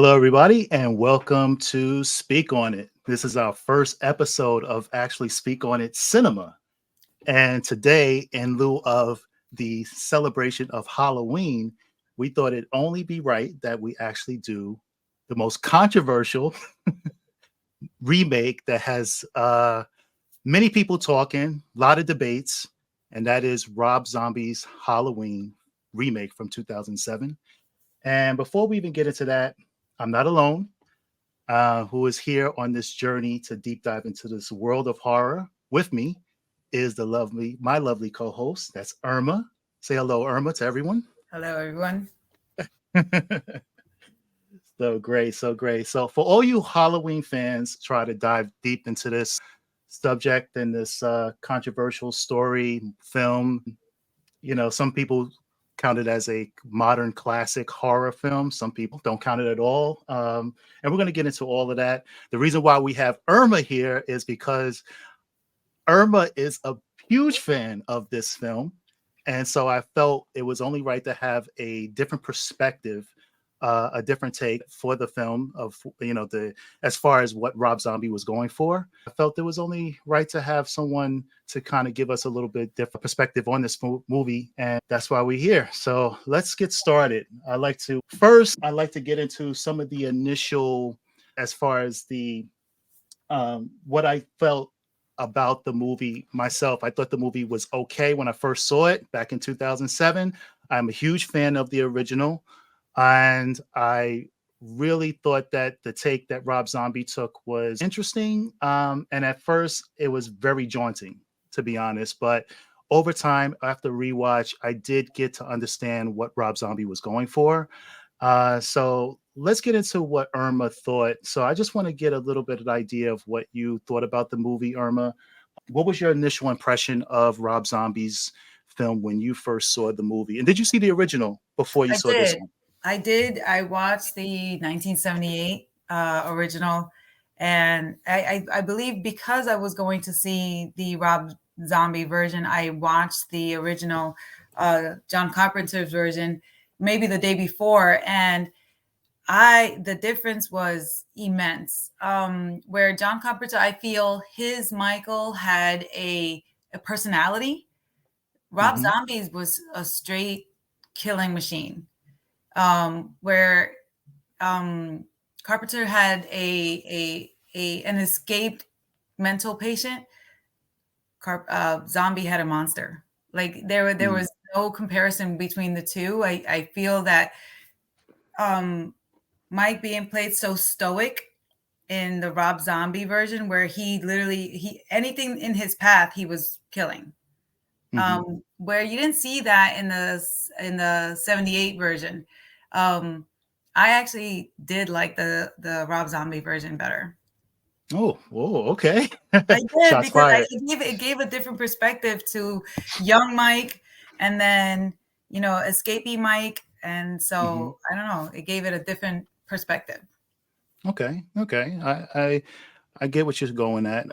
Hello, everybody, and welcome to Speak On It. This is our first episode of actually Speak On It Cinema. And today, in lieu of the celebration of Halloween, we thought it'd only be right that we actually do the most controversial remake that has many people talking, a lot of debates, and that is Rob Zombie's Halloween remake from 2007. And before we even get into that, I'm not alone. Who is here on this journey to deep dive into this world of horror with me is my lovely co-host. That's Irma. Say hello, Irma, to everyone. Hello, everyone. So great, so great. So for all you Halloween fans, try to dive deep into this subject and this controversial story film. You know, some people count it as a modern classic horror film. Some people don't count it at all. And we're going to get into all of that. The reason why we have Irma here is because Irma is a huge fan of this film. And so I felt it was only right to have a different perspective, a different take for the film of, the as far as what Rob Zombie was going for. I felt it was only right to have someone to kind of give us a little bit different perspective on this movie. And that's why we're here. So let's get started. I'd like to get into some of the initial, as far as the what I felt about the movie myself. I thought the movie was okay when I first saw it back in 2007. I'm a huge fan of the original, and I really thought that the take that Rob Zombie took was interesting. And at first, it was very jaunting, to be honest. But over time, after rewatch, I did get to understand what Rob Zombie was going for. So let's get into what Irma thought. So I just want to get a little bit of an idea of what you thought about the movie, Irma. What was your initial impression of Rob Zombie's film when you first saw the movie? And did you see the original before you I saw this did. one? I did. I watched the 1978 original, and I believe because I was going to see the Rob Zombie version, I watched the original John Carpenter's version maybe the day before, and the difference was immense. Where John Carpenter, I feel his Michael had a personality. Rob Mm-hmm. Zombie's was a straight killing machine. Where Carpenter had an escaped mental patient. Zombie had a monster. Like there was no comparison between the two. I feel that Mike being played so stoic in the Rob Zombie version, where he anything in his path he was killing. Where you didn't see that in the 78 version. I actually did like the Rob Zombie version better. Oh, okay. I did, Shots because fired. it gave a different perspective to young Mike, and then escapee Mike, and Hmm. so I don't know, it gave it a different perspective. Okay. I get what you're going at.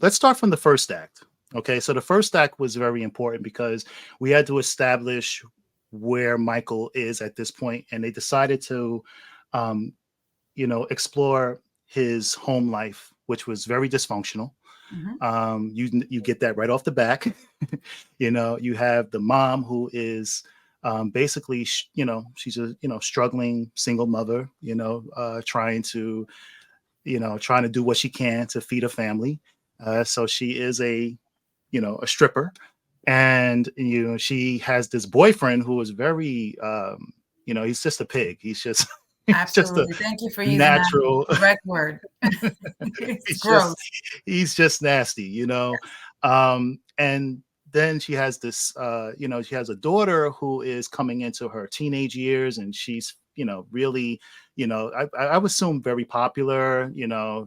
Let's start from the first act. Okay, so the first act was very important because we had to establish where Michael is at this point, and they decided to, um, explore his home life, which was very dysfunctional. Mhm. You get that right off the back. You have the mom who is basically, she's a struggling single mother. Trying to do what she can to feed a family. So she is a stripper, and she has this boyfriend who is very, he's just a pig. He's just he's just a Absolutely. Thank you for using that natural. correct word. It's he's just gross. he's just nasty. And then she has this, she has a daughter who is coming into her teenage years, and she's, really, I would assume very popular.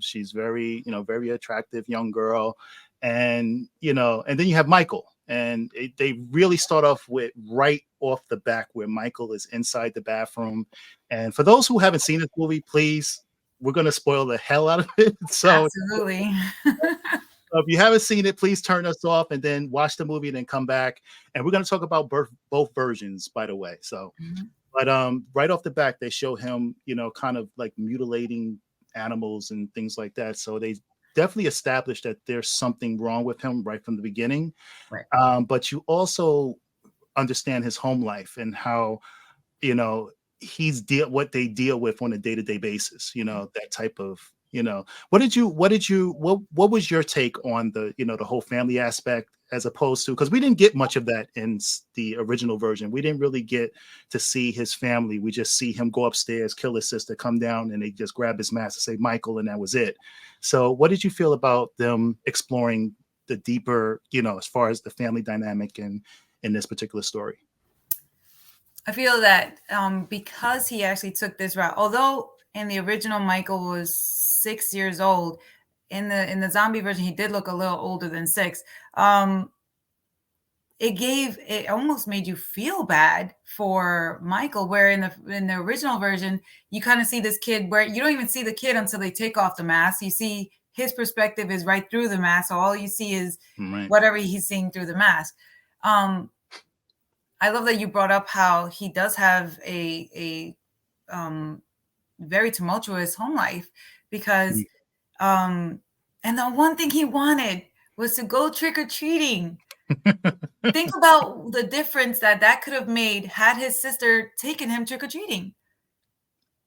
She's very, very attractive young girl. And then you have Michael, and they really start off with right off the back where Michael is inside the bathroom. And for those who haven't seen this movie, please, we're going to spoil the hell out of it. So Absolutely. if you haven't seen it, please turn us off and then watch the movie and then come back. And we're going to talk about both versions, by the way. So, Mhm. But right off the back, they show him, kind of like mutilating animals and things like that. So they definitely established that there's something wrong with him right from the beginning. Right. But you also understand his home life and how, you know, what they deal with on a day-to-day basis, that type of, what was your take on the whole family aspect, as opposed to, because we didn't get much of that in the original version. We didn't really get to see his family. We just see him go upstairs, kill his sister, come down, and they just grab his mask and say Michael, and that was it. So what did you feel about them exploring the deeper, as far as the family dynamic in this particular story? I feel that because he actually took this route, although in the original Michael was 6 years old, in the zombie version he did look a little older than 6. It almost made you feel bad for Michael, where in the original version you kind of see this kid where you don't even see the kid until they take off the mask. You see his perspective is right through the mask, so all you see is Right. whatever he's seeing through the mask. I love that you brought up how he does have a very tumultuous home life, because and the one thing he wanted was to go trick-or-treating. Think about the difference that could have made had his sister taken him trick-or-treating.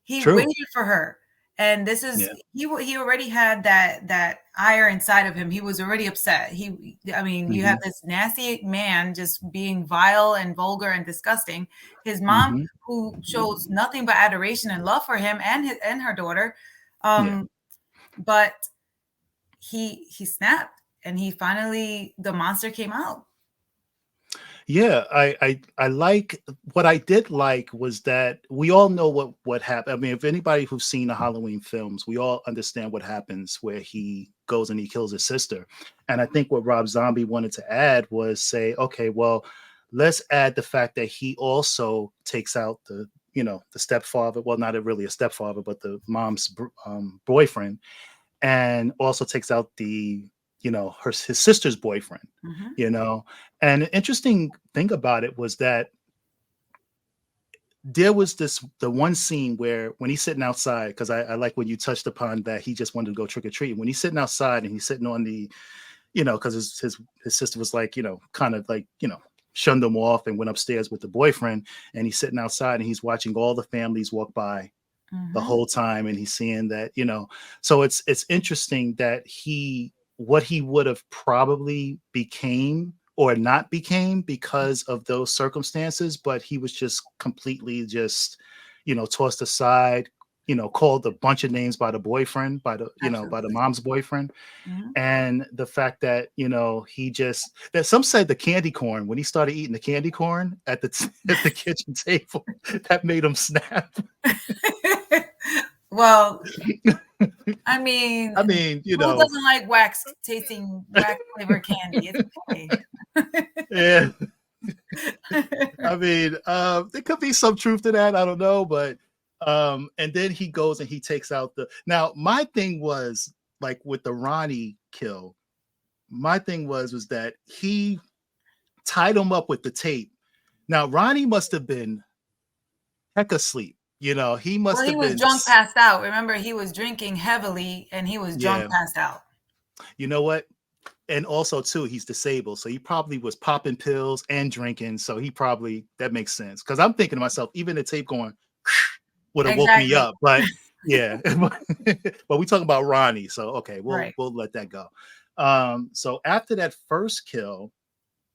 He True. waited for her. And this is Yeah. he already had that ire inside of him. He was already upset. You have this nasty man just being vile and vulgar and disgusting. His mom, who shows nothing but adoration and love for him and her daughter, Yeah. but he snapped, and the monster came out. Yeah, I like, what I did like was that we all know what happened. I mean, if anybody who's seen the Halloween films, we all understand what happens where he goes and he kills his sister. And I think what Rob Zombie wanted to add was say, okay, well, let's add the fact that he also takes out the stepfather. Well, not really a stepfather, but the mom's boyfriend, and also takes out his sister's boyfriend. And an interesting thing about it was that there was the one scene where, when he's sitting outside, because I like when you touched upon that he just wanted to go trick-or-treat. When he's sitting outside and he's sitting on the, because his sister was like, kind of like, shunned him off and went upstairs with the boyfriend, and he's sitting outside and he's watching all the families walk by the whole time, and he's seeing that, so it's interesting that what he would have probably became or not became because of those circumstances, but he was just completely tossed aside, called a bunch of names by the boyfriend, by the mom's boyfriend. And the fact that, that some said the candy corn, when he started eating the candy corn at the kitchen table, that made him snap. Well, I mean, who doesn't like wax flavored candy? It's okay. Yeah. I mean, there could be some truth to that. I don't know, but and then he goes and he takes out now my thing was, like, with the Ronnie kill, my thing was that he tied him up with the tape. Now Ronnie must have been heck asleep. He must have been drunk, passed out. Remember, he was drinking heavily and he was drunk, passed out. You know what? And also too, he's disabled, so he probably was popping pills and drinking. So that makes sense, because I'm thinking to myself, even the tape going would have woke me up. But yeah, but we talking about Ronnie, so okay, we'll let that go. So after that first kill,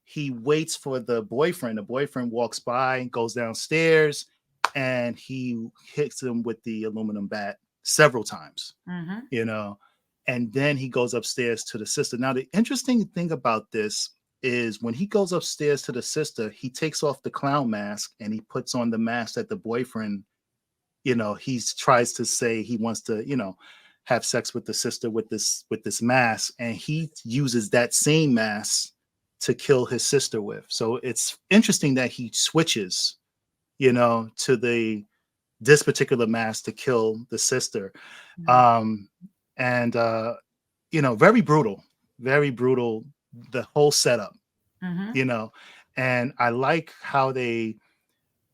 he waits for the boyfriend. The boyfriend walks by, goes downstairs, and he hits him with the aluminum bat several times. And then he goes upstairs to the sister. Now, the interesting thing about this is, when he goes upstairs to the sister, he takes off the clown mask and he puts on the mask that the boyfriend, he tries to say he wants to, have sex with the sister with this mask, and he uses that same mask to kill his sister with. So it's interesting that he switches, to this particular mask to kill the sister. And very brutal, the whole setup. And I like how they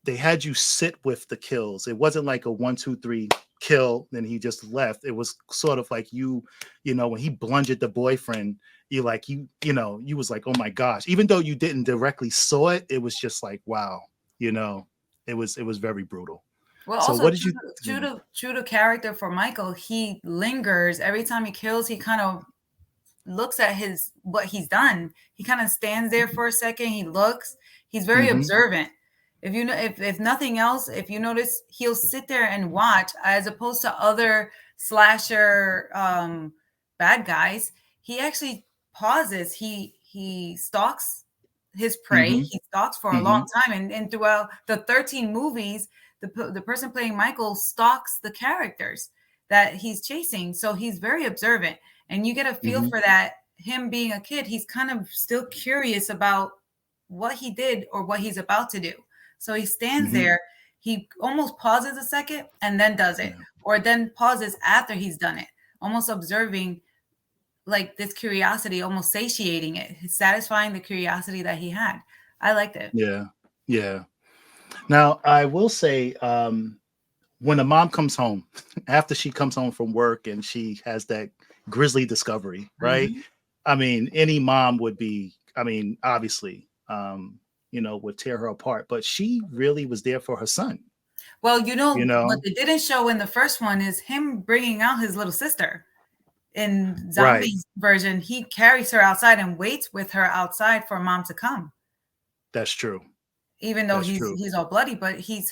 they had you sit with the kills. It wasn't like a 1, 2, 3 kill, then he just left. It was sort of like you know, when he blunged the boyfriend, you like you know, you was like, oh my gosh. Even though you didn't directly saw it, it was just like, wow, you know, it was very brutal. Well, So also what did you think? true to character for Michael, he lingers every time he kills. He kind of looks at his what he's done. He kind of stands there for a second. He looks. He's very Hmm. observant. If you know, if nothing else, if you notice, he'll sit there and watch, as opposed to other slasher bad guys. He actually pauses. He stalks his prey. Hmm. He stalks for a long Hmm. time, and throughout the 13 movies, the person playing Michael stalks the characters that he's chasing. So he's very observant, and you get a feel Hmm. for that. Him being a kid, he's kind of still curious about what he did or what he's about to do. So he stands Hmm. there, he almost pauses a second and then does it, Yeah. or then pauses after he's done it, almost observing, like this curiosity, almost satiating it, satisfying the curiosity that he had. I liked it. Yeah. Yeah. Now I will say, when a mom comes home, after she comes home from work and she has that grisly discovery, right? Mhm. I mean, any mom would be, I mean, obviously, you know, would tear her apart, but she really was there for her son, Well, you what know? they didn't show in the first one is him bringing out his little sister. In Right. Zombie's version, he carries her outside and waits with her outside for mom to come, That's true. even though That's true. he's all bloody, but he's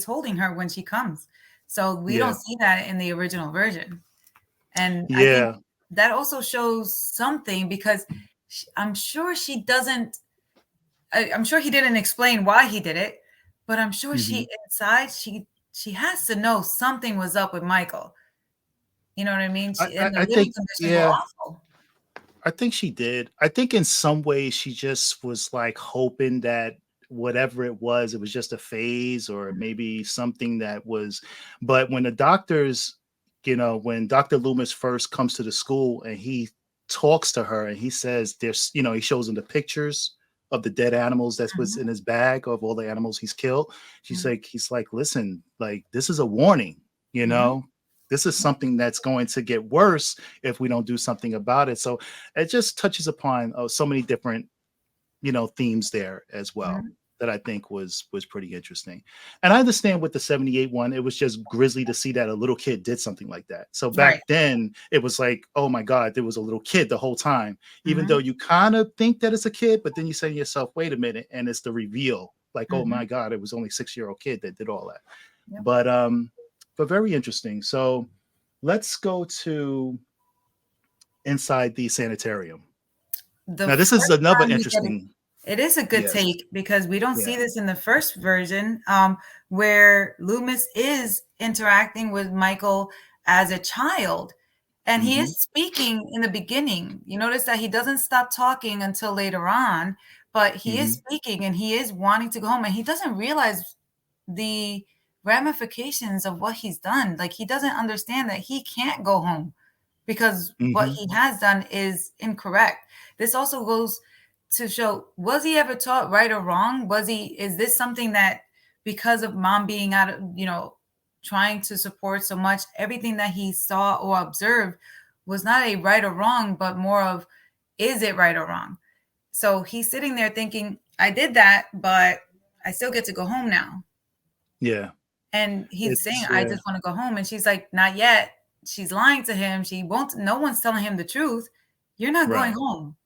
holding her when she comes. So we don't Yeah. see that in the original version. And I think Yeah. that also shows something, because I'm sure she doesn't, I'm sure he didn't explain why he did it, but I'm sure Hmm. she inside, she has to know something was up with Michael. You know what I mean? And the I living think, conditions were yeah, awful. I think she did. I think in some ways she just was like hoping that whatever it was just a phase or maybe something that was. But when the doctors, you know, when Dr. Loomis first comes to the school and he talks to her and he says there's, you know, he shows him the pictures of the dead animals that was Mhm, in his bag of all the animals he's killed. mhm, He's like, listen, like this is a warning, you mhm, know, this is something that's going to get worse if we don't do something about it. So it just touches upon so many different, you know, themes there as well mhm. that I think was pretty interesting. And I understand with the 78 one, it was just grisly to see that a little kid did something like that. So Right. back then it was like, oh my God, there was a little kid the whole time, even though Mhm, you kind of think that it's a kid, but then you say to yourself, wait a minute, and it's the reveal, like, oh mhm. my God, it was only 6 year old kid that did all that. Yep. But very interesting. So let's go to inside the sanitarium. The Now, this is first another time we get interesting. it is a good Yes. take, because we don't see Yeah. this in the first version, where Loomis is interacting with Michael as a child, and he Hmm. is speaking in the beginning. You notice that he doesn't stop talking until later on, but he is Hmm. speaking and he is wanting to go home, and he doesn't realize the ramifications of what he's done. Like, he doesn't understand that he can't go home because what Hmm. he has done is incorrect. This also goes to show, was he ever taught right or wrong? Is this something that, because of mom being out of, trying to support so much, everything that he saw or observed was not a right or wrong, but more of, is it right or wrong? So he's sitting there thinking, I did that, but I still get to go home now. Yeah. And he's saying, It's I yeah. just want to go home. And she's like, not yet. She's lying to him. She won't, no one's telling him the truth. You're not going Right. home.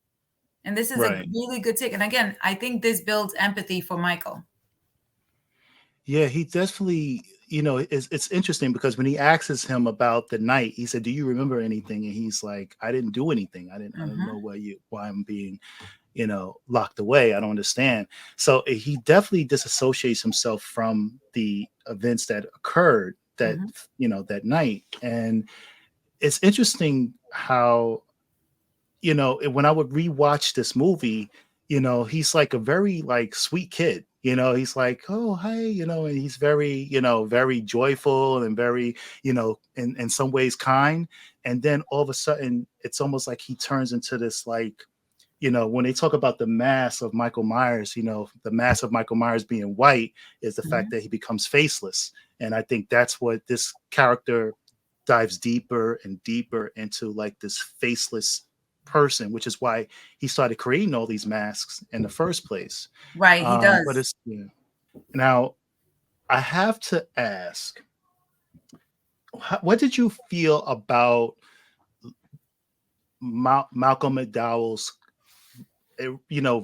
And this is a Right. really good take. And again, I think this builds empathy for Michael. Yeah. He definitely. You know, it's interesting because when he asks him about the night, he said, "Do you remember anything?" And he's like, "I didn't do anything. I don't know Mhm, why I'm being, you know, locked away. I don't understand." So he definitely disassociates himself from the events that occurred that, mhm, you know, that night. And it's interesting how, you know, when I would rewatch this movie, you know, he's like a very like sweet kid. You know, he's like, oh, hey, you know, and he's very, you know, very joyful and very, you know, in some ways kind. And then all of a sudden, it's almost like he turns into this like when they talk about the mask of Michael Myers, the mask of Michael Myers being white is the fact Mhm. that he becomes faceless. And I think that's what this character dives deeper and deeper into, like this faceless person, which is why he started creating all these masks in the first place. Right, he But does. it's yeah. Now I have to ask, what did you feel about Malcolm McDowell's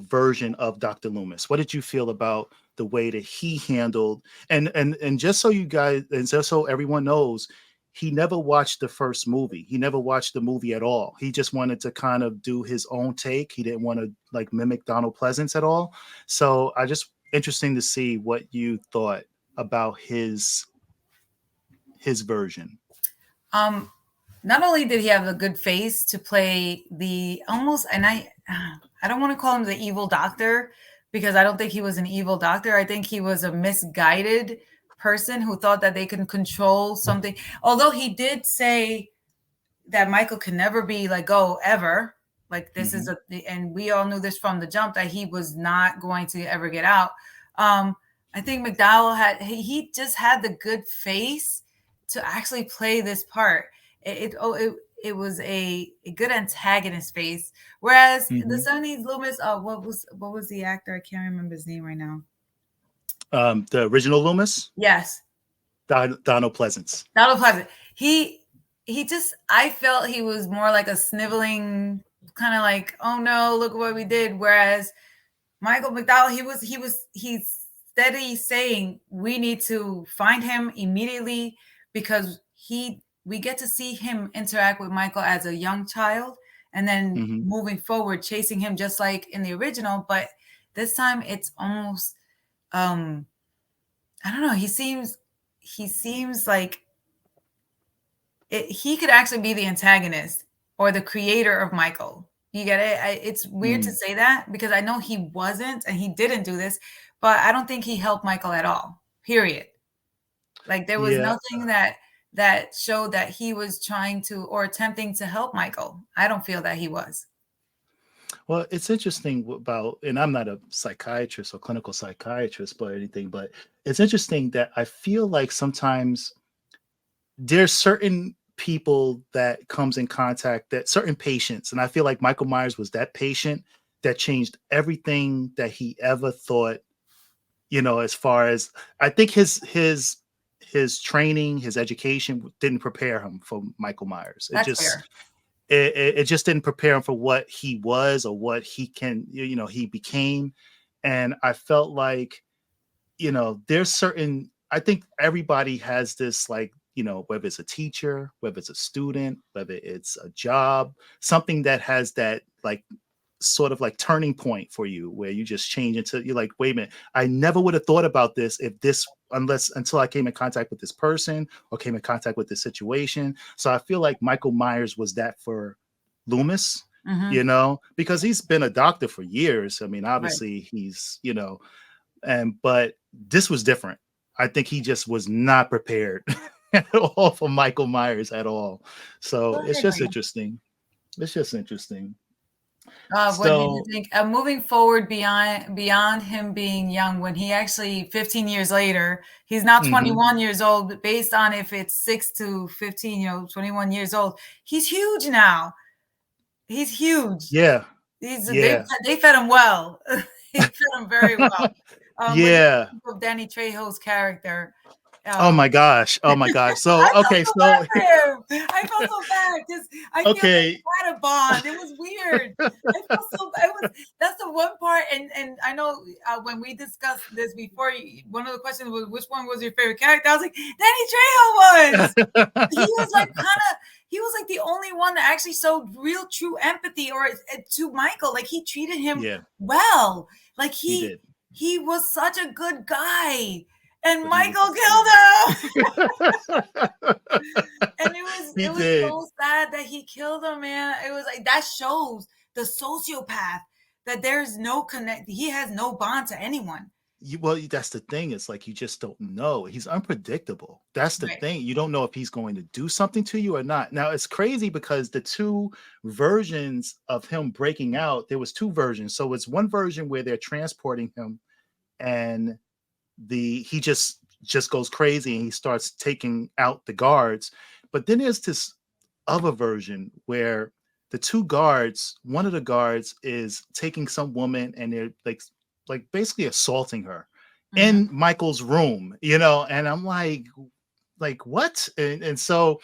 version of Dr. Loomis? What did you feel about the way that he handled, and just so you guys, and just so everyone knows, he never watched the first movie. He never watched the movie at all. He just wanted to kind of do his own take. He didn't want to like mimic Donald Pleasance at all. So I just interesting to see what you thought about his version. Um, Not only did he have a good face to play the almost, and I don't want to call him the evil doctor because I don't think he was an evil doctor. I think he was a misguided person who thought that they can control something. Although he did say that Michael can never be let go ever. Like this is Hmm. and we all knew this from the jump that he was not going to ever get out. I think McDowell he just had the good face to actually play this part. It was a good antagonist face. Whereas the Hmm. 70s Loomis, what was the actor? I can't remember his name right now. The original Loomis, Yes, Donald Pleasance. Donald Pleasant. He just I felt he was more like a sniveling kind of like, oh no, look what we did. Whereas Michael McDowell, he's steady saying we need to find him immediately because we get to see him interact with Michael as a young child and then Hmm. moving forward, chasing him just like in the original, but this time it's almost um I don't know, he seems like he could actually be the antagonist or the creator of Michael. You get it? It's weird to Mm. say that because I know he wasn't and he didn't do this, but I don't think he helped Michael at all. Period. Like there was Yeah. nothing that showed that he was trying to or attempting to help Michael. I don't feel that he was. Well, it's interesting about, and I'm not a psychiatrist or clinical psychiatrist, but anything, but it's interesting that I feel like sometimes there's certain people that comes in contact, that certain patients, and I feel like Michael Myers was that patient that changed everything that he ever thought. As far as I think his training, his education didn't prepare him for Michael Myers. It That's just fair. it just didn't prepare him for what he was or what he became. And I felt like, there's certain, I think everybody has this, like, whether it's a teacher, whether it's a student, whether it's a job, something that has that, like, sort of like turning point for you where you just change into, you're like, wait a minute, I never would have thought about this if this, unless until I came in contact with this person or came in contact with this situation. So I feel like Michael Myers was that for Loomis, Hmm. because he's been a doctor for years. I mean, Right. obviously he's, but this was different. I think he just was not prepared at all for Michael Myers at all. So I it's just agree. interesting. It's just interesting. What did you So, think? Moving forward beyond him being young, when he actually 15 years later, he's now mhm. 21 years old. But based on if it's 6 to 15, 21 years old, he's huge now. He's huge. Yeah, He's yeah. they fed him well. They fed him very well. What do you Yeah. think of Danny Trejo's character? Oh Um, my gosh. Oh my gosh. I So, felt okay, so bad so for him. I felt so bad because I feel like okay. we had a bond. It was weird. I felt so. It was that's the one part, and I know when we discussed this before, one of the questions was which one was your favorite character. I was like Danny Trejo was. He was like kind of. He was like the only one that actually showed real true empathy or to Michael. Like he treated him Yeah, well. Like he he did. he was such a good guy, and But he was Michael killed yeah. him. And He it was did. so sad that he killed him, man. It was like that shows the sociopath that there's no connect. He has no bond to anyone. well, that's the thing. It's like you just don't know. He's unpredictable. That's the Right. thing. You don't know if he's going to do something to you or not. Now it's crazy because the two versions of him breaking out, there was two versions. So it's one version where they're transporting him, and he just goes crazy and he starts taking out the guards. But then there's this other version where the two guards, one of the guards is taking some woman and they're like basically assaulting her Hmm. in Michael's room, and I'm like what? And so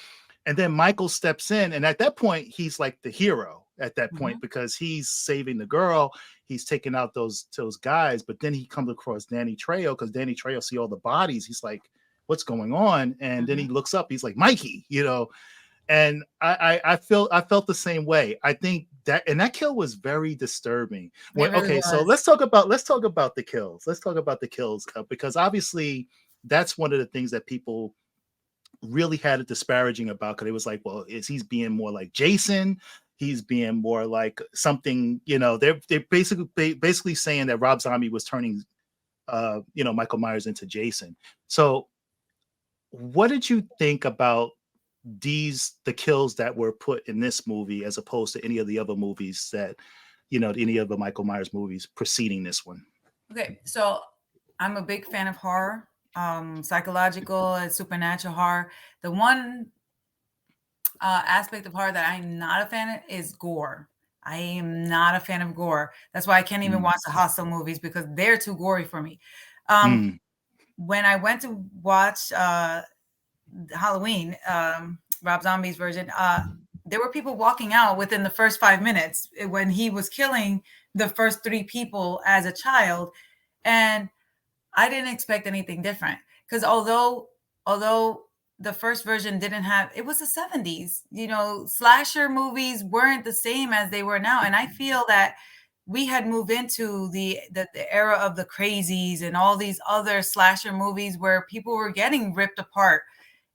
and then Michael steps in, and at that point he's like the hero at that point Hmm. because he's saving the girl, he's taking out those guys. But then he comes across Danny Trejo because Danny Trejo see all the bodies. He's like, what's going on? And then he Hmm. looks up, he's like, Mikey, and I felt the same way. I think that kill was very disturbing. It When really okay, so was. let's talk about the kills. Let's talk about the kills because obviously that's one of the things that people really had a disparaging about because it was like, well, is he's being more like Jason? He's being more like something, they're basically saying that Rob Zombie was turning Michael Myers into Jason. So what did you think about the kills that were put in this movie as opposed to any of the other movies that any of the Michael Myers movies preceding this one? Okay, so I'm a big fan of horror, psychological and supernatural horror. The one aspect of horror that I'm not a fan of is gore. I am not a fan of gore. That's why I can't even Mm. watch the Hostel movies because they're too gory for me. Um, Mm. when I went to watch Halloween, Rob Zombie's version, there were people walking out within the first 5 minutes when he was killing the first three people as a child, and I didn't expect anything different because although the first version didn't have, it was the 70s, slasher movies weren't the same as they were now, and I feel that we had moved into the era of the crazies and all these other slasher movies where people were getting ripped apart,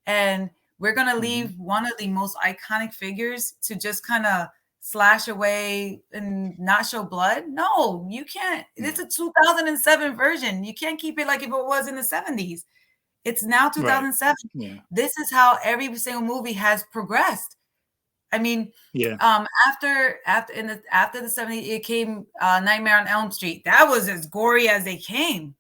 and we're going to Mm-hmm. leave one of the most iconic figures to just kind of slash away and not show blood. No, you can't. It's Yeah. a 2007 version. You can't keep it like if it was in the 70s. It's now Right. 2007. Yeah. This is how every single movie has progressed. I mean, Yeah. after the 70s, it came Nightmare on Elm Street. That was as gory as they came,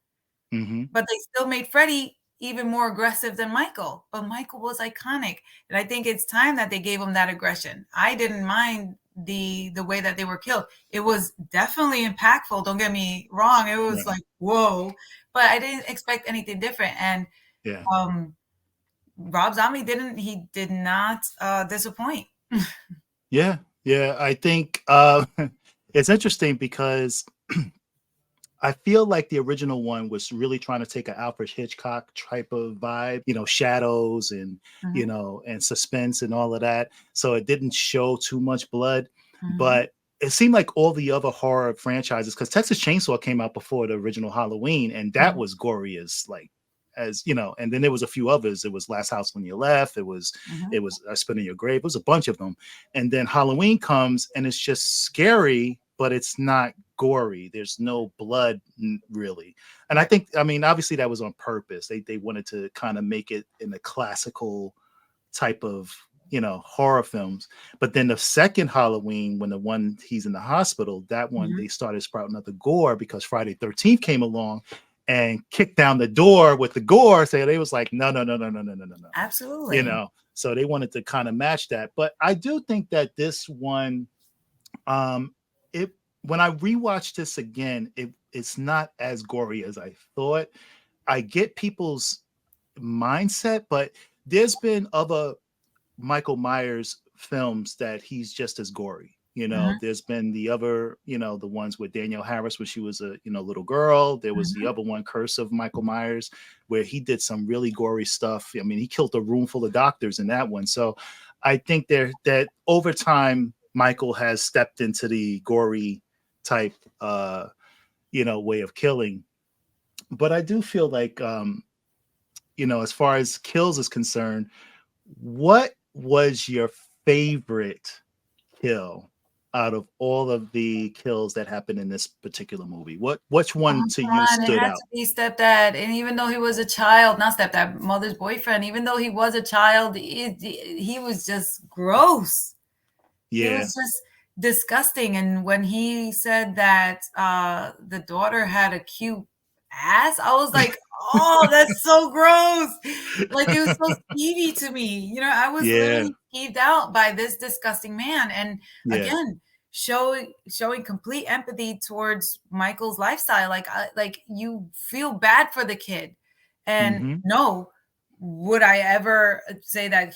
Mm-hmm. but they still made Freddy even more aggressive than Michael. But Michael was iconic, and I think it's time that they gave him that aggression. I didn't mind the way that they were killed. It was definitely impactful. Don't get me wrong. It was Right. like whoa, but I didn't expect anything different. And Yeah. um, Rob Zombie did not disappoint. Yeah. Yeah. I think it's interesting because I feel like the original one was really trying to take an Alfred Hitchcock type of vibe, shadows and, Mhm, and suspense and all of that. So it didn't show too much blood, mhm, but it seemed like all the other horror franchises, because Texas Chainsaw came out before the original Halloween, and that mhm, was gory and then there was a few others. It was Last House on Your Left. mhm. It was I Spit in Your Grave. It was a bunch of them. And then Halloween comes and it's just scary, but it's not gory. There's no blood really. And I Right. think, I mean, obviously that was on purpose. They wanted to kind of make it in the classical type of, horror films. But then the second Halloween, when the one he's in the hospital, that one Mhm. they started sprouting out the gore because Friday 13th came along and kicked down the door with the gore. So they was like, no, no, no, no, no, no, no, no, no. You Absolutely. know, so they wanted to kind of match that. But I do think that this one, um, it when I rewatched this again, it's not as gory as I thought. I get people's mindset, but there's been other Michael Myers films that he's just as gory. Mhm, There's been the other, the ones with Danielle Harris when she was a, little girl. There was the mhm. other one, Curse of Michael Myers, where he did some really gory stuff. I mean, he killed a room full of doctors in that one. So I think that over time, Michael has stepped into the gory type, way of killing. But I do feel like, as far as kills is concerned, what was your favorite kill out of all of the kills that happened in this particular movie? Which one Oh, to come you on. It stood had out? to be stepdad. And even though he was a child, not stepdad, mother's boyfriend, even though he was a child, he was just gross. He Yeah. was just disgusting. And when he said that the daughter had a cute ass, I was like, oh, that's so gross. Like it was so skeevy to me. I was Yeah. literally skeeved out by this disgusting man. And Yeah. again, showing complete empathy towards Michael's lifestyle. Like you feel bad for the kid. And Hmm. no, would I ever say that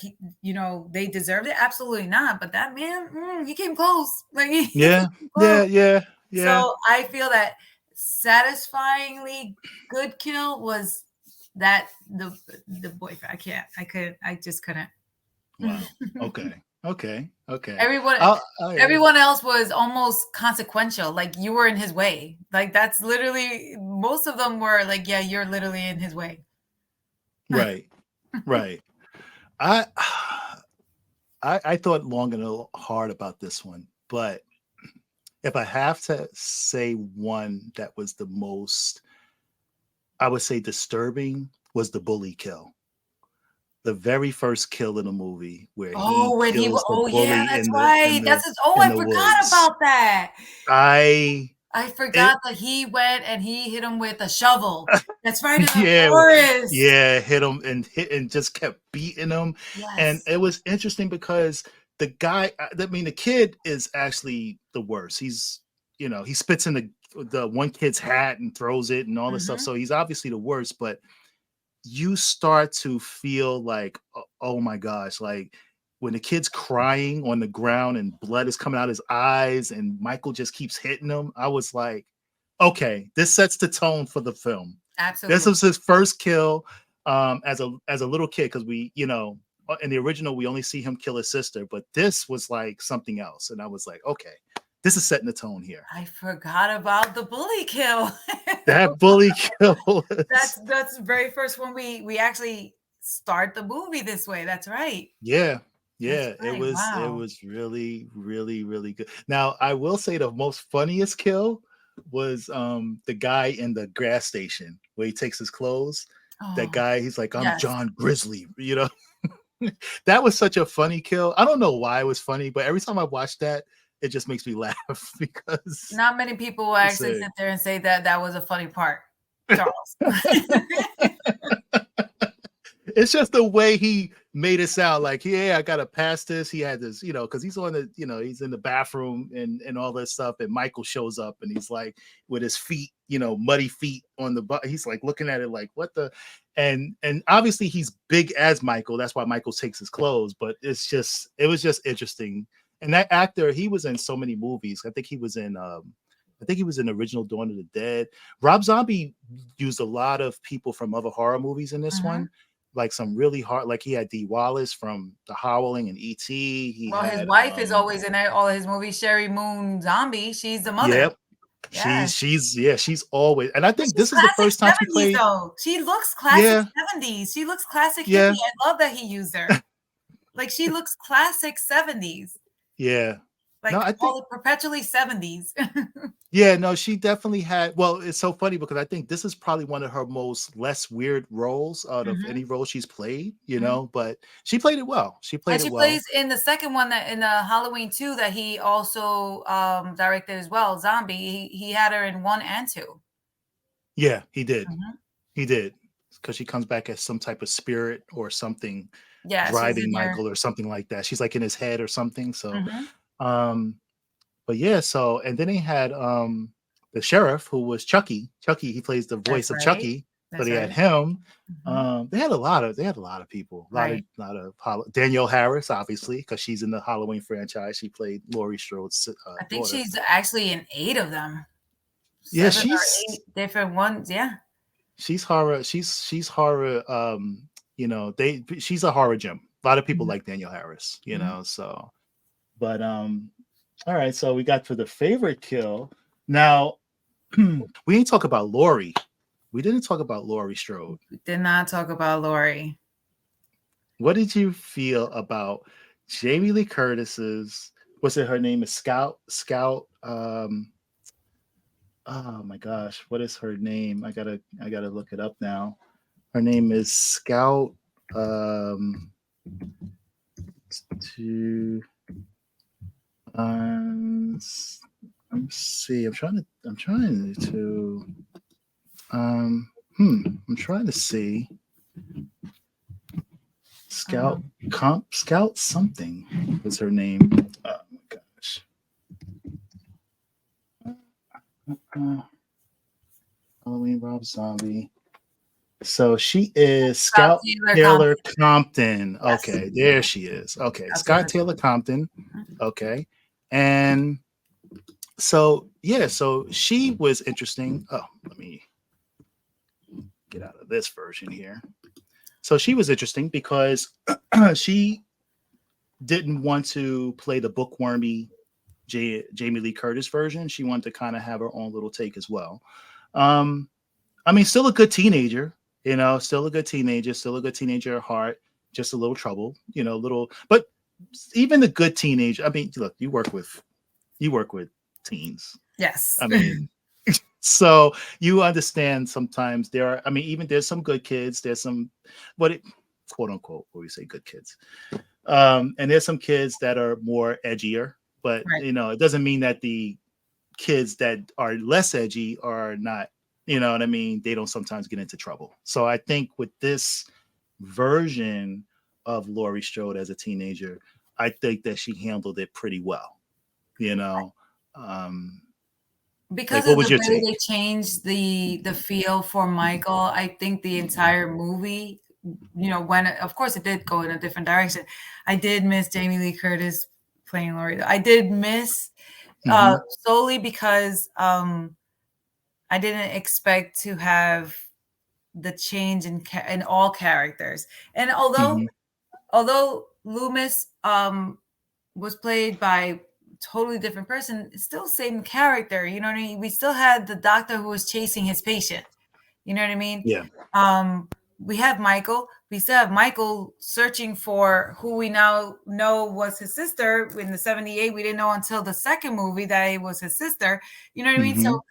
they deserved it? Absolutely not. But that man, he came close. Like he Yeah. came Yeah. close. Yeah. Yeah. So I feel that satisfyingly good kill was that the boyfriend. I just couldn't. Wow. Okay. Okay. Okay. everyone Yeah. everyone else was almost consequential. Like you were in his way. Like that's literally most of them were like, yeah, you're literally in his way. Right. Right. I I thought long and hard about this one, but if I have to say one that was the most, I would say disturbing was the bully kill. The very first kill in the movie where he Oh, when he kills the oh yeah, bully that's in the right. in I the forgot woods. about that. I I it forgot that he went and he hit him with a shovel. That's right, in the yeah, forest. yeah, hit and just kept beating him. And Yes. it was interesting because the guy, I mean, the kid is actually the worst. He spits in the one kid's hat and throws it and all this stuff. Mhm. So he's obviously the worst, but you start to feel like, oh my gosh, like when the kid's crying on the ground and blood is coming out his eyes and Michael just keeps hitting him. I was like, okay, this sets the tone for the film. This Absolutely. was his first kill as a little kid because in the original we only see him kill his sister, but this was like something else, and I was like, okay, this is setting the tone here. I forgot about the bully kill. That bully kill was, That's the very first one we actually start the movie this way. That's right. yeah, That's yeah, it right. was it Wow. was really, really, really good. Now, I will say the most funniest kill was the guy in the gas station where he takes his clothes. That Oh, guy, he's like, I'm yes. John Grizzly, That was such a funny kill. I don't know why it was funny, but every time I watch that, it just makes me laugh because Not many people will it's actually a sit there and say that that was a funny part, Charles. it's just the way he made it sound like, yeah, I gotta pass this. He had this, because he's on he's in the bathroom and all this stuff, and Michael shows up and he's like with his feet, muddy feet on the butt. He's like looking at it like, what the, and obviously he's big as Michael. That's why Michael takes his clothes. But it was just interesting. And that actor, he was in so many movies. I think he was in Original Dawn of the Dead. Rob Zombie used a lot of people from other horror movies in this Mhm. one, like some really hard, like he had Dee Wallace from The Howling and E.T. He Well, his had wife is always in all his movies. Sherry Moon Zombie. She's the mother. yep. Yes. She's always, and I But think she's this is the classic first time she 70s played. though. She looks classic Yeah, 70s. She looks classic hippie. yeah, I love that he used her. Like she looks classic 70s. yeah. No, Like I think all perpetually 70s. yeah, no, she definitely had. Well, it's so funny because I think this is probably one of her most less weird roles out of Mhm, any role she's played, mhm. but she played it well. She played And it she well. plays in the second one that in the Halloween 2 that he also directed as well, Zombie. He had her in 1 and 2. Yeah, he did. Mhm. He did. Because she comes back as some type of spirit or something Yeah, she's driving in there. Michael or something like that. She's like in his head or something. So, Mhm. um, but yeah, so and then he had the sheriff who was Chucky. Chucky, he plays the That's voice of right. Chucky. So That's they had right. him. Mhm. They had a lot of people, Right. Danielle Harris, obviously, because she's in the Halloween franchise. She played Laurie Strode's I think daughter. she's actually in 8 of them. Yeah, 7 or 8 different ones. Yeah. she's horror. She's horror. She's a horror gem. A lot of people Mhm, like Danielle Harris. mhm. So, but all right. So we got to the favorite kill. Now we didn't talk about Laurie. We didn't talk about Laurie Strode. We did not talk about Lori. What did you feel about Jamie Lee Curtis's what's it? Her name is Scout. Oh my gosh, what is her name? I gotta look it up now. Her name is Scout. Um, to let me see. Um, I'm trying to see. Scout Um, Scout something was her name. Oh my gosh. Uh, Halloween Rob Zombie. So she is Scott Scout Taylor Taylor Compton. Compton. Yes, Okay, there she is. Okay, Scott Scott Taylor Taylor Compton. Compton. Okay, and so yeah, so she was interesting. Oh, let me get out of this version here. So she was interesting because she didn't want to play the bookwormy Jamie Lee Curtis version. She wanted to kind of have her own little take as well. Um, I mean, still a good teenager, still a good teenager, still a good teenager at heart, just a little trouble, little, but even the good teenager. I mean, look, you work with teens. Yes. I mean, so you understand sometimes there are, I mean, even there's some good kids, there's some, what it, quote unquote, what we say good kids. And there's some kids that are more edgier, but Right. it doesn't mean that the kids that are less edgy are not, you know what I mean? They don't sometimes get into trouble. So I think with this version of Laurie Strode as a teenager, I think that she handled it pretty well. You know, um, like Because what of was the your way take? they changed the feel for Michael, I think the entire movie, when of course it did go in a different direction. I did miss Jamie Lee Curtis playing Laurie. I did miss Mm-hmm. solely because I didn't expect to have the change in all characters. And Mm-hmm. although Loomis was played by totally different person, it's still same character. You know what I mean? We still had the doctor who was chasing his patient. You know what I mean? Yeah. Um, we have Michael. We still have Michael searching for who we now know was his sister. In the 78, we didn't know until the second movie that it was his sister. You know what I mean? Mm-hmm. So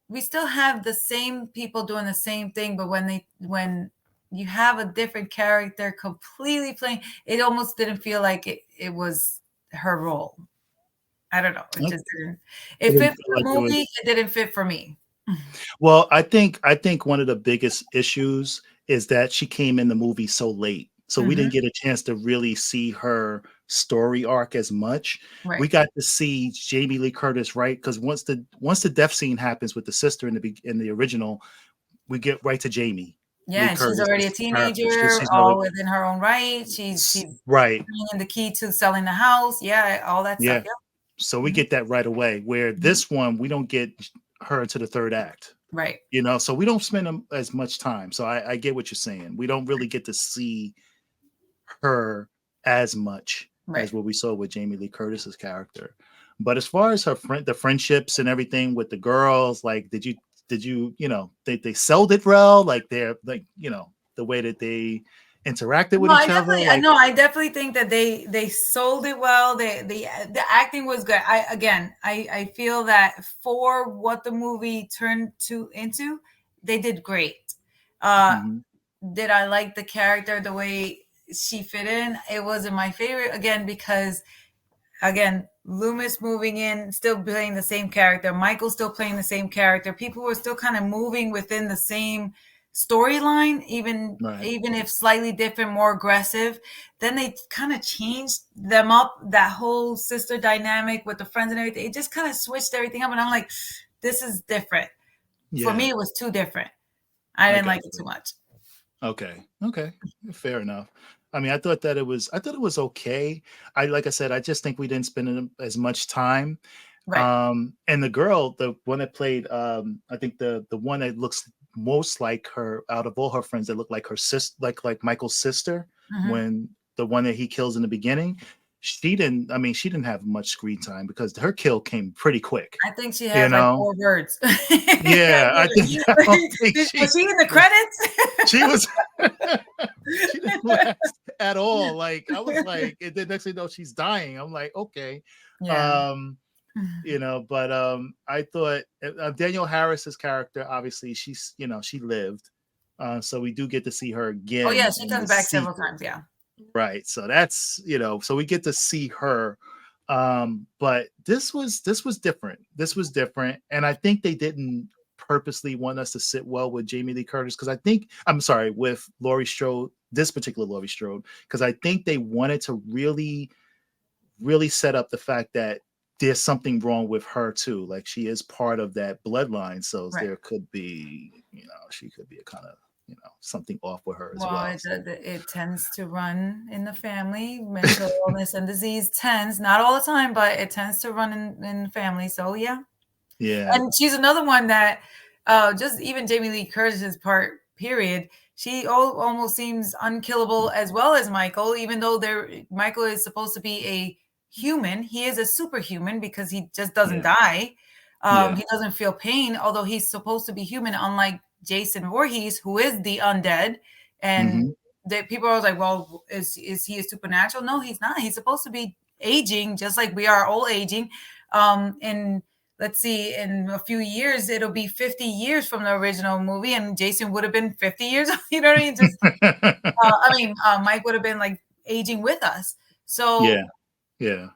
we still have the same people doing the same thing, but when you have a different character completely playing, it almost didn't feel like it was her role. I don't know. It just didn't. It I fit didn't for feel like the it movie. was. It didn't fit for me. Well, I think one of the biggest issues is that she came in the movie so late. So we Hmm. didn't get a chance to really see her story arc as much. We Right. got to see Jamie Lee Curtis, right? Because once the death scene happens with the sister in the original, we get right to Jamie Yeah, Lee and she's already a Curtis's character. teenager, She's all already within her own right. She's right. bringing the key to selling the house. Yeah, all that stuff. Yeah. So we Yeah. get that right away. Where Hmm. this one, we don't get her into the third act. Right. So we don't spend as much time. So I get what you're saying. We don't really get to see her as much Right. as what we saw with Jamie Lee Curtis's character. But as far as the friendships and everything with the girls, like, they sold it well, like they're like, the way that they interacted with No, each other, like, I definitely think that they sold it well. The acting was good. I feel that for what the movie turned to into, they did great. Uh, mhm, did I like the character the way she fit in? It wasn't my favorite again because again, Loomis moving in, still playing the same character. Michael still playing the same character. People were still kind of moving within the same storyline, even right, even if slightly different, more aggressive. Then they kind of changed them up. That whole sister dynamic with the friends and everything. It just kind of switched everything up, and I'm like, this is different. For yeah, me, it was too different. I I didn't got like it you. too much. Okay, fair enough. I mean, I thought it was okay. Like I said, I just think we didn't spend as much time. Right. And the girl, the one that played, I think the one that looks most like her out of all her friends, that look like her sister, like Michael's sister, Hmm. when the one that he kills in the beginning, she didn't. I mean, she didn't have much screen time because her kill came pretty quick. I think she You has like know? 4 words. Yeah, I think I don't think Was she she in the was. credits? She was. She didn't last. at all. Like I was like, and then next thing you know, she's dying. I'm like, okay. Yeah. Um, but I thought Danielle Harris's character, obviously, she lived. So we do get to see her Oh yeah, again she in comes the back several sequel. times. Yeah. Right. So that's, so we get to see her. But this was different. This was different. And I think they didn't purposely want us to sit well with Jamie Lee Curtis because I'm sorry, with Laurie Strode, this particular Laurie Strode, because I think they wanted to really, really set up the fact that there's something wrong with her too. Like she is part of that bloodline. So Right. there could be, she could be a kind of, something off with her as Well, well. So it tends to run in the family. Mental illness and disease tends, not all the time, but it tends to run in the family. So yeah. yeah. And she's another one that just even Jamie Lee Curtis's part, period. She almost seems unkillable as well as Michael, even though Michael is supposed to be a human. He is a superhuman because he just doesn't Yeah. die. Yeah. He doesn't feel pain, although he's supposed to be human, unlike Jason Voorhees, who is the undead. And Hmm. people are like, well, is he a supernatural? No, he's not. He's supposed to be aging just like we are all aging. And let's see, in a few years, it'll be 50 years from the original movie, and Jason would have been 50 years. You know what I mean? Just, Mike would have been like aging with us. Yeah. So Yeah.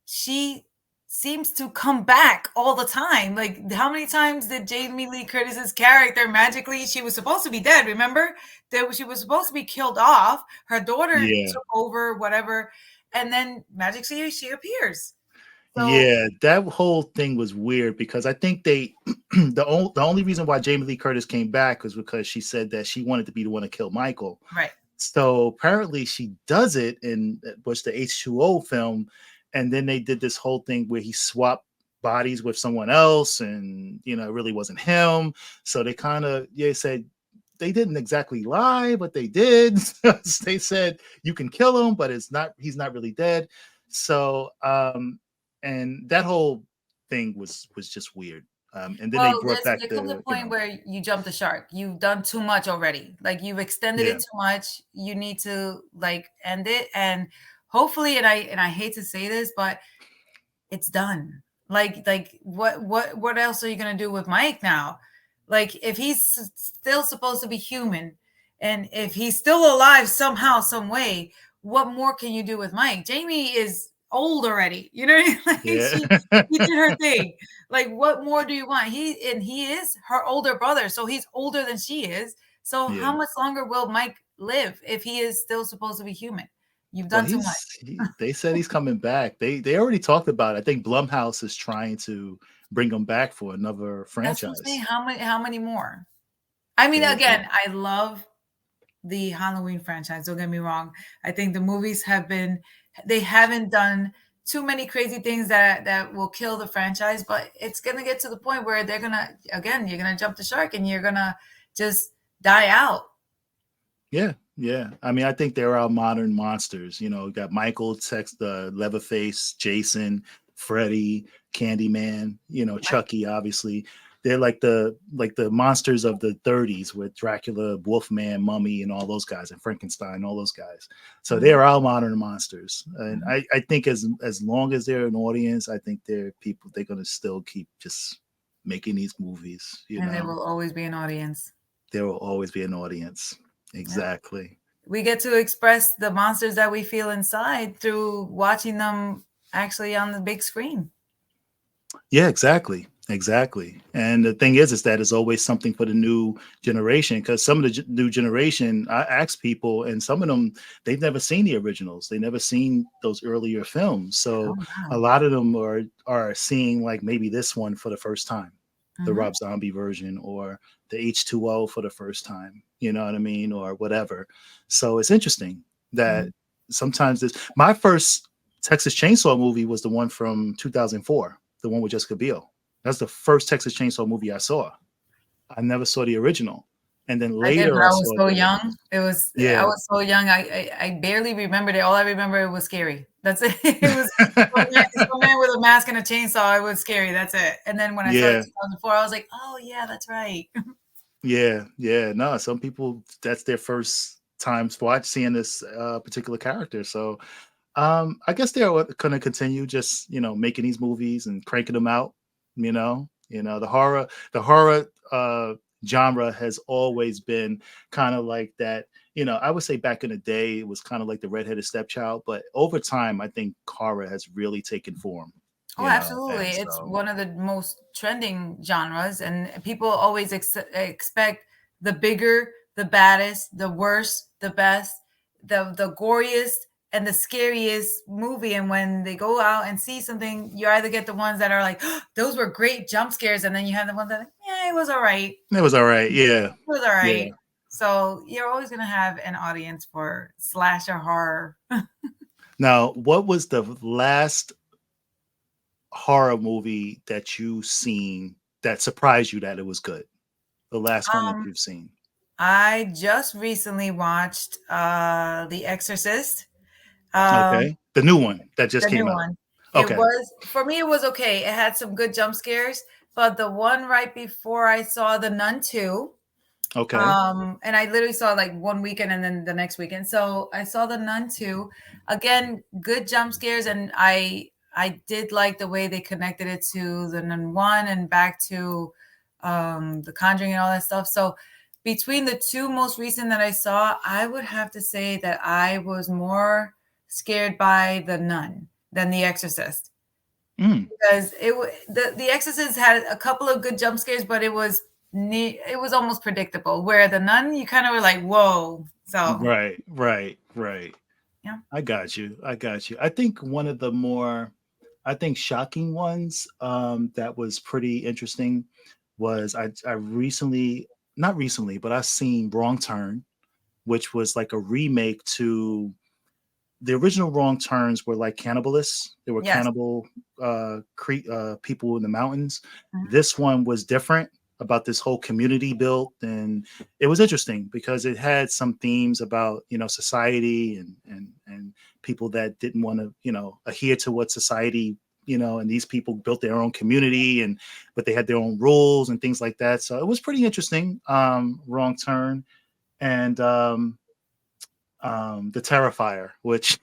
she seems to come back all the time. Like, how many times did Jamie Lee Curtis's character magically? She was supposed to be dead. Remember that she was supposed to be killed off. Her daughter Yeah. took over, whatever, and then magically she appears. So Yeah, that whole thing was weird because I think the only reason why Jamie Lee Curtis came back was because she said that she wanted to be the one to kill Michael. right. So apparently she does it in what's the H2O film, and then they did this whole thing where he swapped bodies with someone else, and it really wasn't him. So they kind of said they didn't exactly lie, but they did. They said you can kill him, but he's not really dead. So and that whole thing was just weird. And then they Well, brought back there comes a the point where you jump the shark. You've done too much already. Like you've extended yeah. it too much. You need to like end it. And hopefully, and I hate to say this, but it's done. Like what else are you gonna do with Mike now? Like if he's still supposed to be human, and if he's still alive somehow, some way, what more can you do with Mike? Jamie is old already. You know what I mean? Like Yeah. she did her thing. Like what more do you want? He is her older brother, so he's older than she is. So Yeah. how much longer will Mike live if he is still supposed to be human? You've Well, done too much. they said he's coming back. They already talked about it. I think Blumhouse is trying to bring him back for another That's what I'm saying. franchise. How many more? I mean, They again, I love the Halloween franchise. Don't get me wrong. I think the movies they haven't done too many crazy things that will kill the franchise, but it's gonna get to the point where you're gonna jump the shark and you're gonna just die out. Yeah, yeah. I mean, I think they're our modern monsters. You got Michael, the Leatherface, Jason, Freddy, Candyman. Chucky. Obviously, they're like the monsters of the 30s with Dracula, Wolfman, Mummy, and all those guys, and Frankenstein, all those guys. So Mhm, they're our modern monsters, and mhm. I think as long as they're an audience, I think they're gonna still keep just making these movies. And there will always be an audience. There will always be an audience. Yep. Exactly. We get to express the monsters that we feel inside through watching them actually on the big screen. Yeah, exactly. Exactly. And the thing is that it's always something for the new generation because some of the new generation, I ask people, and some of them, they've never seen the originals. They never seen those earlier films. Oh So a wow. lot of them are seeing like maybe this one for the first time, the Mhm, Rob Zombie version, or the H2O for the first time. You know what I mean? Or whatever. So it's interesting that mhm. sometimes my first Texas Chainsaw movie was the one from 2004, the one with Jessica Biel. That's the first Texas Chainsaw movie I saw. I never saw the original, and then I did, but later I I was saw so the young. I yeah. was so young. I barely remembered it. All I remember it was scary. That's it. It was some man with a mask and a chainsaw. It was scary. That's it. And then when I saw it in Yeah, 2004, I was like, oh yeah, that's right. yeah, yeah. No, some people that's their first. times seeing this particular character. So I guess they're going to continue just making these movies and cranking them out. The horror genre has always been kind of like that. I would say back in the day it was kind of like the redheaded stepchild, but over time I think horror has really taken form. Oh, absolutely. And It's so one of the most trending genres, and people always expect the bigger, the baddest, the worst, the best, the goriest, and the scariest movie. And when they go out and see something, you either get the ones that are like, "Oh, those were great jump scares," and then you have the ones that, yeah, it was all right. it was all right. It Yeah, was all yeah. right. So you're always going to have an audience for slasher horror. Now, what was the last horror movie that you seen that surprised you that it was good? The last one that Um, you've seen. I just recently watched The Exorcist. Um, Okay. The new one that just the came new out. one. It Okay. was for me, it was okay. It had some good jump scares, but the one right before I saw The Nun 2, Okay. and I literally saw like one weekend and then the next weekend. So I saw The Nun 2. Again, good jump scares, and I did like the way they connected it to The Nun 1 and back to The Conjuring and all that stuff. So between the two most recent that I saw, I would have to say that I was more scared by The Nun than The Exorcist, Mm, because the Exorcist had a couple of good jump scares, but it was almost predictable. Where The Nun, you kind of were like, whoa. So right, right, right. yeah. I got you. I got you. I think one of the more, I think, shocking ones that was pretty interesting was I recently, not recently, but I seen Wrong Turn, which was like a remake to the original Wrong Turns were like cannibalists. They were Yes. cannibal people in the mountains. Mhm. This one was different about this whole community built, and it was interesting because it had some themes about society and people that didn't want to adhere to what society and these people built their own community and but they had their own rules and things like that. So it was pretty interesting. Wrong Turn and the Terrifier, which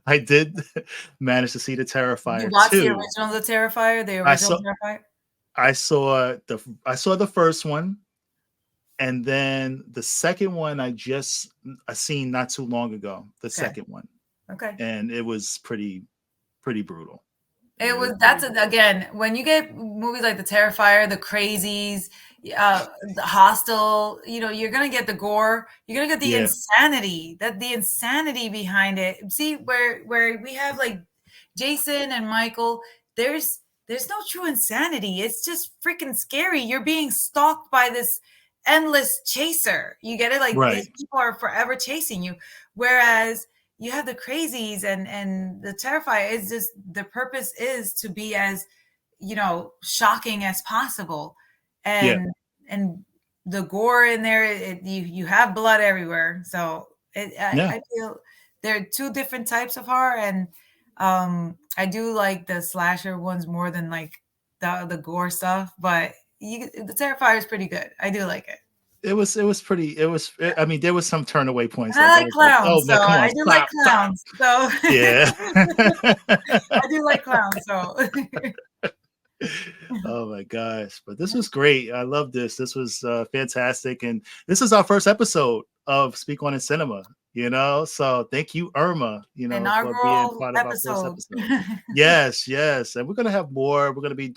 I did manage to see the You Terrifier watched the too. original The Terrifier, the I original saw Terrifier? I saw the first one, and then the second one I seen not too long ago. The Okay. second one, Okay. and it was pretty brutal. It It was was pretty that's brutal. again, when you get movies like The Terrifier, The Crazies, The Hostel, you're gonna get the gore, you're gonna get the Yeah, insanity, the insanity behind it. See where we have like Jason and Michael, there's no true insanity. It's just freaking scary. You're being stalked by this endless chaser. You get it? Like these right. people are forever chasing you. Whereas you have the crazies and the terrifier is just the purpose is to be as shocking as possible, Yeah, and the gore in there, you have blood everywhere. So yeah. I feel there are two different types of horror, and I do like the slasher ones more than like the gore stuff, but the terrifier is pretty good. I do like it. It was pretty. I mean, there was some turn away points. And I Like I like was like, oh clowns, so man, come on, I do like stop, stop. clowns. So Yeah. I do like clowns. So Oh my gosh. But this was great. I love this. This was fantastic. And this is our first episode of Speak On in Cinema, So thank you, Irma, for being inaugural part of our first episode. episode. Yes, yes. And we're going to have more. We're going to be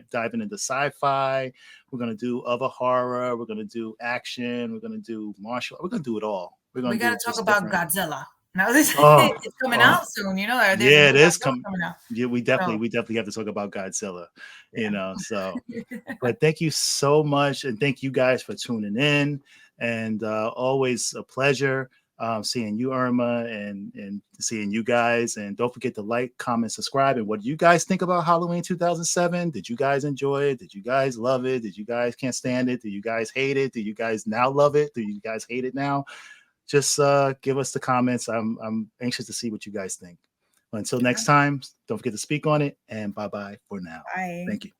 diving into sci fi. We're going to do other horror. We're going to do action. We're going to do martial. We're going to do it all. We're We going to got do to talk just about different. Godzilla. Now this Oh, it's coming oh, out soon. There's a yeah, new it is Godzilla coming. coming out. Yeah, we So definitely have to talk about Godzilla, yeah. So but thank you so much. And thank you guys for tuning in. And always a pleasure seeing you, Irma, and seeing you guys. And don't forget to like, comment, subscribe. And what do you guys think about Halloween 2007? Did you guys enjoy it? Did you guys love it? Did you guys can't stand it? Do you guys hate it? Do you guys now love it? Do you guys hate it now? Just give us the comments. I'm anxious to see what you guys think. Until next time, don't forget to speak on it. And bye bye for now. Bye. Thank you.